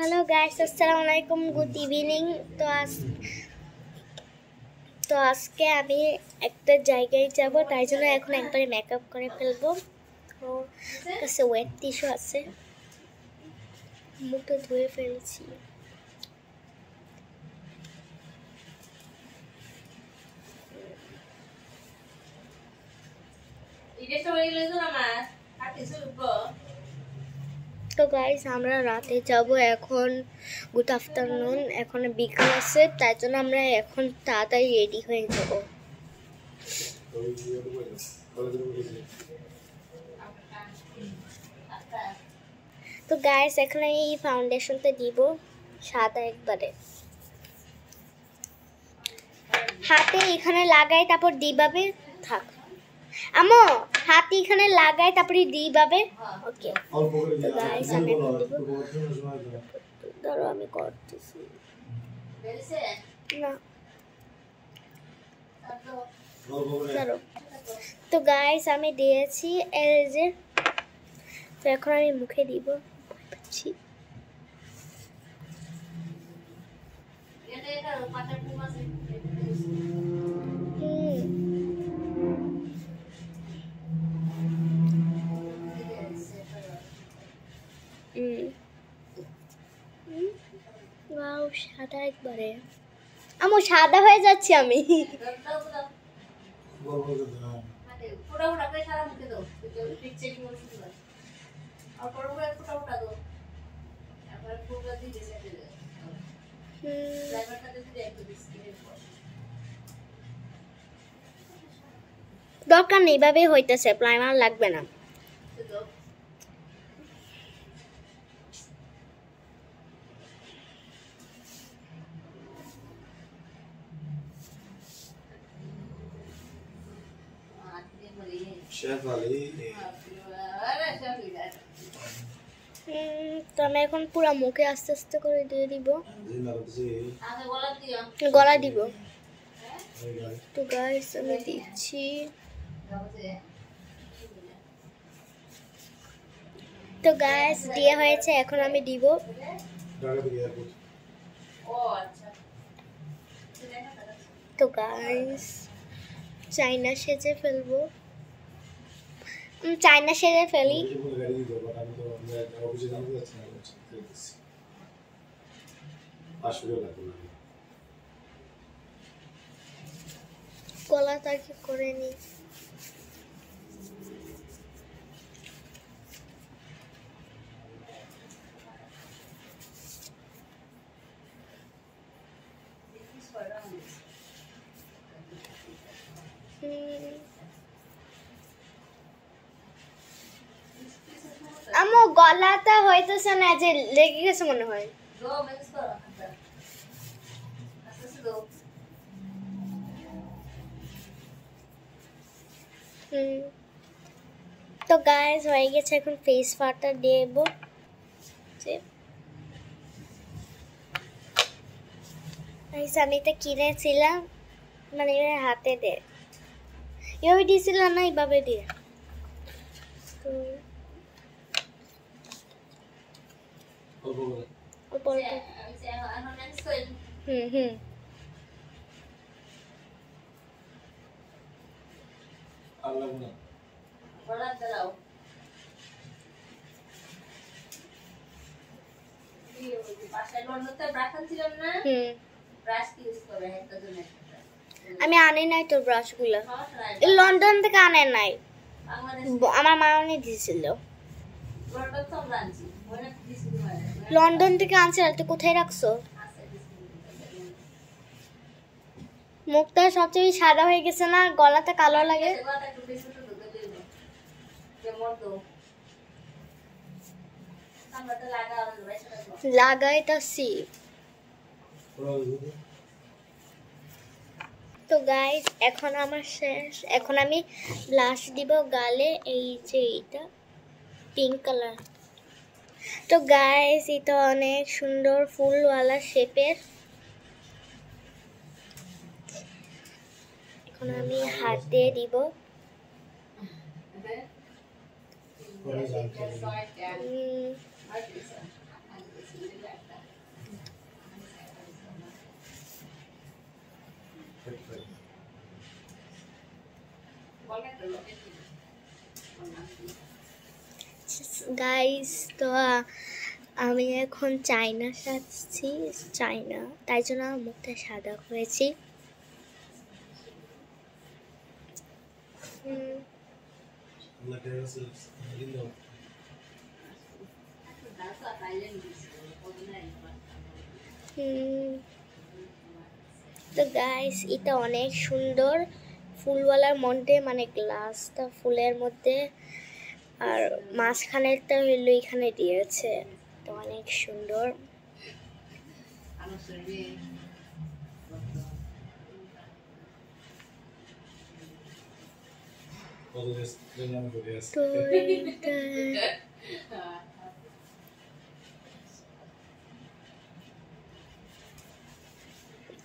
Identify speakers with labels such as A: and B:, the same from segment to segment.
A: Hello guys, আসসালামু আলাইকুম, good evening. তো আজকে আমি একটা জায়গায় যাব, তাই জন্য এখন একবারে মেকআপ করে ফেলবো। তো কাছে ওয়েট টিস্যু আছে, মুখটা ধুয়ে ফেলছি। তো গাইস, আমরা রাতে যাব এখন। গুড আফটারনুন, এখন বিকাল আছে, তাই জন্য আমরা এখন তাড়াতাড়ি রেডি হয়ে যাব। তো গাইস, এখন এই ফাউন্ডেশনটা দিব সাদা একবারে, হাতে এখানে লাগাই তারপর দিবাবে। থাক আমো, হাতে এখানে লাগাই তারপরে দিবাবে। ওকে, তো গাইস আমি এখন দিব। ধরো আমি করতেছি না, ধরো। তো গাইস আমি দিয়েছি এই যে। তো এখন আমি মুখে দিব। ওয়াও, সাদা একবারে। আমো সাদা হয়ে যাচ্ছে আমি। দরকার নেই, এভাবেই হইতেছে, প্রাইমার লাগবে না। তো আমি এখন পুরো মুখে আস্তে আস্তে করে দিয়ে দিব, গলা দিব। তো গাইস আমি দিচ্ছি। তো গাইস দিয়ে হয়েছে, এখন আমি দিব। তো গাইস চাইনা সেজে ফেলবো, চাইনা সেজে ফেলি। গলাটা কি করে নি। আমো গলাটা হইতেছে না, যে লেগে গেছে মনে হয়। তো গাইস হয়ে গেছে, এখন ফেস পাউডার দেব। আমি এটা কিনেছিলাম, মানে হাতে দে এভাবে দিয়েছিলাম না, এইভাবে দিয়ে। আমি আনি নাই তোর ব্রাশ গুলা, লন্ডন থেকে আনে নাই, আমার মা আনি দিয়েছিল। লন্ডন থেকে আনছে, তুই কোথায় রাখছো? মুখটা সবচেয়ে সাদা হয়ে গেছে না, গলাটা কালো লাগে। লাগাইতাছি। তো গাইস এখন আমার শেষ, এখন আমি ব্লাশ দিব গালে, এই যে এটা পিঙ্ক কালার। তো গাইস এটা অনেক সুন্দর ফুলওয়ালা শেপের। এখন আমি হাতে দিব। গাইস, তো আমি এখন চায়না সাজছি, চায়না, তাই জন্য আমার মুখটা সাদা করেছি। তো গাইস, এটা অনেক সুন্দর, ফুলওয়ালার মধ্যে, মানে গ্লাসটা ফুলের মধ্যে, আর মাঝখানেরটা হইলো এখানে দিয়েছে, তো অনেক সুন্দর।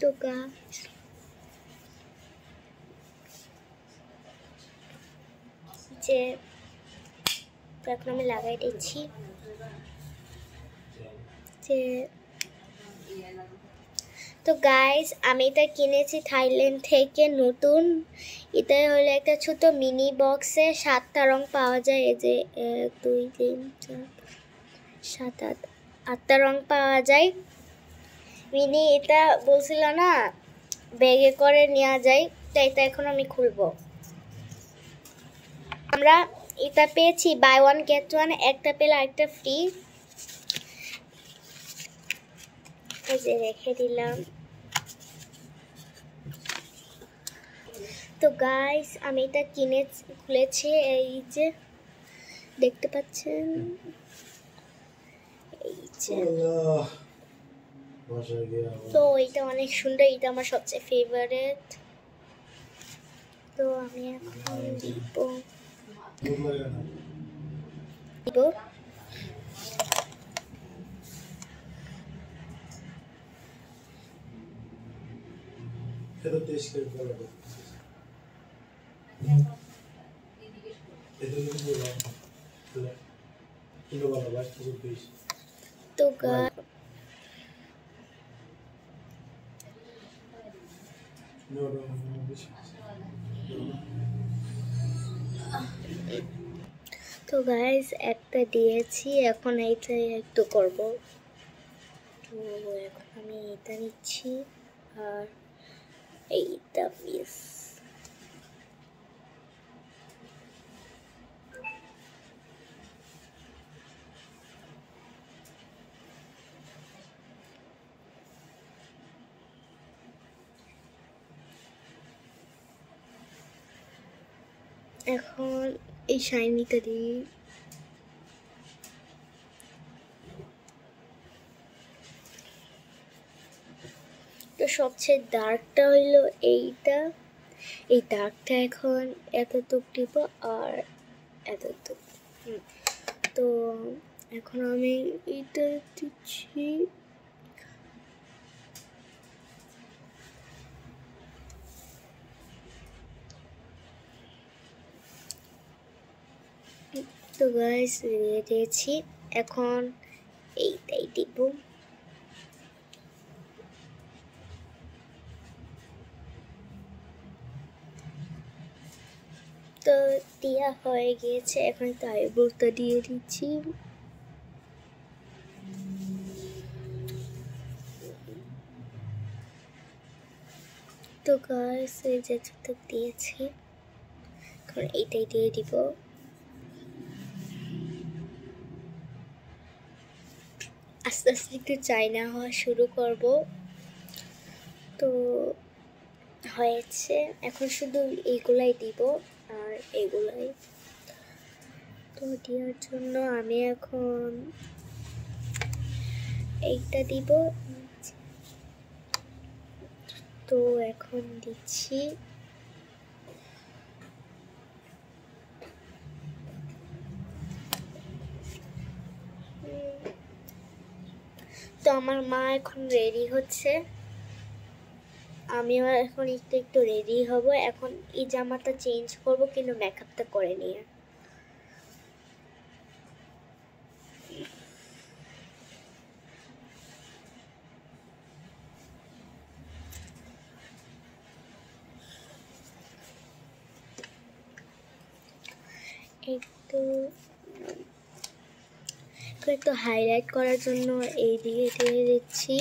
A: তো গাছ, যে এখন আমি লাগাই দিচ্ছি, যে তো গাইস, আমি এটা কিনেছি থাইল্যান্ড থেকে নতুন। এটা হলো একটা ছোট মিনি বক্সে 7টা রং পাওয়া যায়। এই যে 1 2 3 4 7 8 8টা রং পাওয়া যায়। মিনি, এটা বলছিল না ব্যাগে করে নেওয়া যায়, তো এটা এখন আমি খুলবো। আমরা এটা পেয়েছি বাই 1 গেট 1, একটা পেলে আরেকটা ফ্রি। এই যে রেখে দিলাম। তো গাইস, আমি এটা খুলেছি, এই যে দেখতে পাচ্ছেন, এই যে। তো এটা অনেক সুন্দর, এটা আমার সবচেয়ে ফেভারিট। তো আমি এখন দিব। তো তো গাইস, একটা দিয়েছি, এখন এইটাই একটু করব। তো এখন আমি এটা নিচ্ছি, আর এইটা পিস। এখন এই শাইনিটা দিই। তো সবচেয়ে ডার্কটা হইলো এইটা, এই ডার্কটা এখন এতটুক দিব, আর এতটুক। তো এখন আমি এইটা দিচ্ছি। তো গাইস, দিয়ে দিয়েছি, এখন এইটাই দিব। তো দেওয়া হয়ে গিয়েছে, এখন আইব্রোটা দিয়ে দিচ্ছি। তো গাইস, এই যে যতটুক দিয়েছি, এখন এইটাই দিয়ে দিব। আস্তে আস্তে একটু চায়না হওয়া শুরু করব। তো হয়েছে, এখন শুধু এইগুলাই দিব, আর এইগুলাই। তো দেওয়ার জন্য আমি এখন এইটা দিব। তো এখন দিচ্ছি। তো আমার মা এখন রেডি হচ্ছে, আমিও এখন একটু রেডি হব। এখন এই জামাটা চেঞ্জ করব, কিন্তু মেকআপটা করে নিয়ে। তো একটু হাইলাইট করার জন্য এই দিকে দিয়ে দিচ্ছি।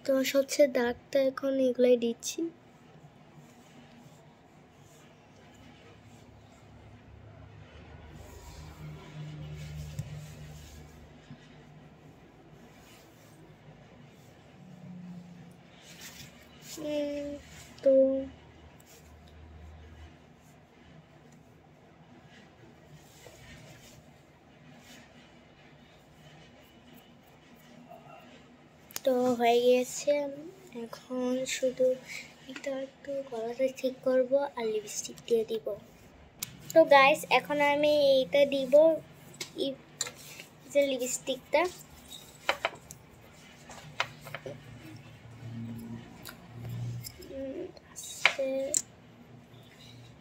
A: তো সবচেয়ে দাগটা এখন এগুলাই দিচ্ছি। তো তো হয়ে গিয়েছে, এখন শুধু এটা একটু গলাটা ঠিক করব আর লিপস্টিক দিয়ে দিব। তো গাইস এখন আমি এইটা দিব, যে লিপস্টিকটা।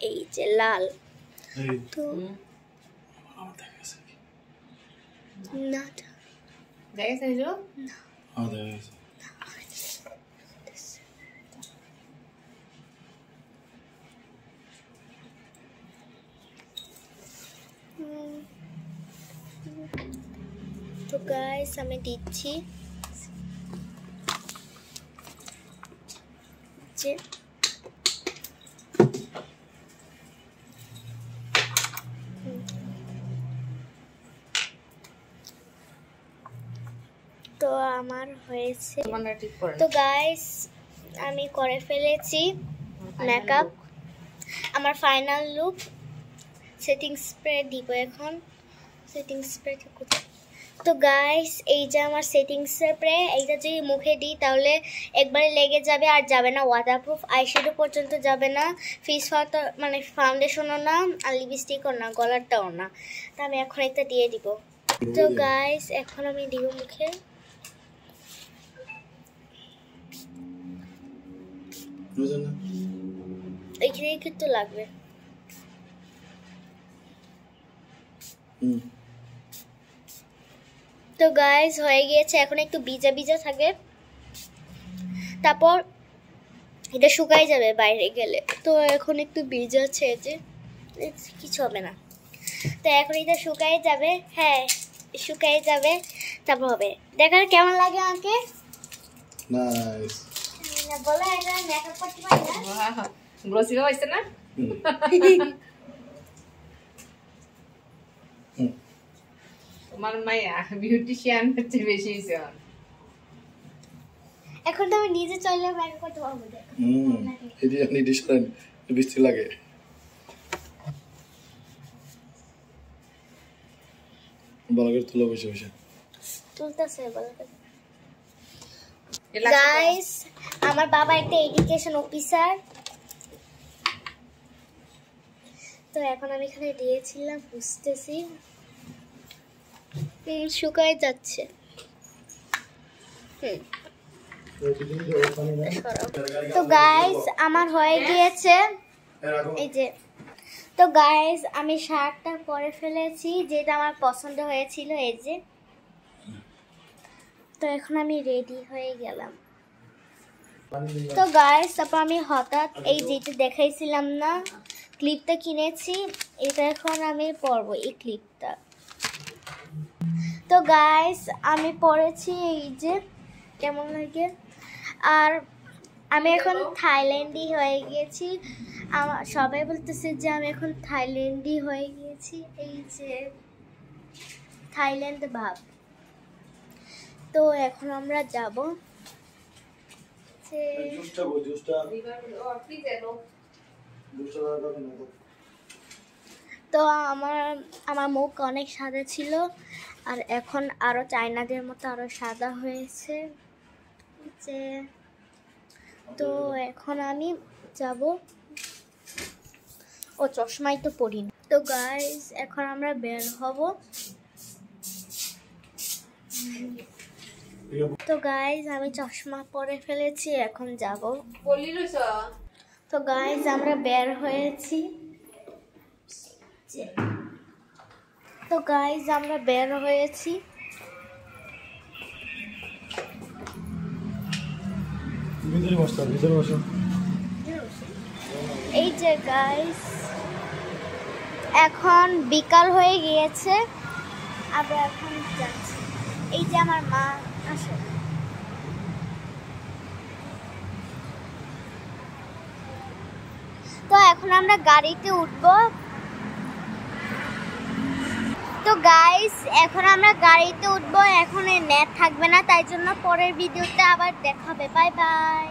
A: এই যে লাল, তো না
B: দেখেছেন যে
A: তো গাইস আমি দিচ্ছি যে তো আমার হয়েছে। তো গাইস আমি করে ফেলেছি মেকআপ, আমার ফাইনাল লুক। সেটিং স্প্রে দিব এখন। সেটিং স্প্রে কোথায়? তো গাইস এই যে আমার সেটিং স্প্রে, এইটা যদি মুখে দিই তাহলে একবারে লেগে যাবে আর যাবে না, ওয়াটারপ্রুফ। আইশ্যাডো পর্যন্ত যাবে না, ফেস মানে ফাউন্ডেশনও না, আর লিপস্টিকও না, গলারটাও না। তো আমি এখন একটা দিয়ে দিব। তো গাইস এখন আমি দিব মুখে। এইখানে কিন্তু লাগবে। তো গাইস হয়ে গিয়েছে, এখন একটু ভিজা ভিজা থাকে, তারপর এটা শুকাই যাবে বাইরে গেলে। তো এখন একটু ভিজা আছে, যে কিছু হবে না। তো এখন এটা শুকাই যাবে, হ্যাঁ শুকাই যাবে, তারপর হবে। দেখার কেমন লাগে আমাকে?
B: নাইস।
A: বলো এটা মেকআপ করতে পারি না?
B: ওয়াও, গ্লসি হইছে না? তোমার মায়া বিউটিশিয়ান হচ্ছে বেশি হইছে।
A: এখন তো আমি নিজে চলে মেকআপ করতে পারবো।
B: এটি জানি ডিশারেন বৃষ্টি লাগে। বলাগের তুলা বসে বসে
A: তুলতেছে বলাগের। গাইস আমার বাবা একটা এডুকেশন অফিসার। তো এখন আমি এখানে দিয়েছিলাম, বুঝতেছি শুকায় যাচ্ছে। তো গাইস আমার হয়ে গিয়েছে এই যে। তো গাইস আমি শার্টটা পরে ফেলেছি, যেটা আমার পছন্দ হয়েছিল, এই যে। তো এখন আমি রেডি হয়ে গেলাম। তো গাইস তারপর আমি হঠাৎ এই যেটা দেখাইছিলাম না, ক্লিপটা কিনেছি, এটা এখন আমি পরবো এই ক্লিপটা। তো গাইস আমি পরেছি, এই যে কেমন লাগে। আর আমি এখন থাইল্যান্ডি হয়ে গেছি। আমার সবাই বলতেছে যে আমি এখন থাইল্যান্ডি হয়ে গিয়েছি, এই যে থাইল্যান্ড ভাব। তো এখন আমরা যাব। তো আমার মুখ অনেক সাদা ছিল, আর এখন আরো চাইনাদের মতো আরো সাদা হয়েছে, যে। তো এখন আমি যাব। ও চশমাই তো পরি না। তো গাইস এখন আমরা বের হব। তো গাইজ আমি চশমা পরে ফেলেছি, এখন যাব। তো গাইজ আমরা বের হয়েছি। তো গাইজ আমরা বের হয়েছি।
B: ভিতরে বসো, ভিতরে বসো।
A: এই যে গাইজ এখন বিকাল হয়ে গিয়েছে, আমরা এখন যাচ্ছি। এই যে আমার মা, আসো। তো এখন আমরা গাড়িতে উঠবো। তো গাইস এখন আমরা গাড়িতে উঠবো, এখন নেট থাকবে না, তাই জন্য পরের ভিডিওতে আবার দেখাবে। Bye bye.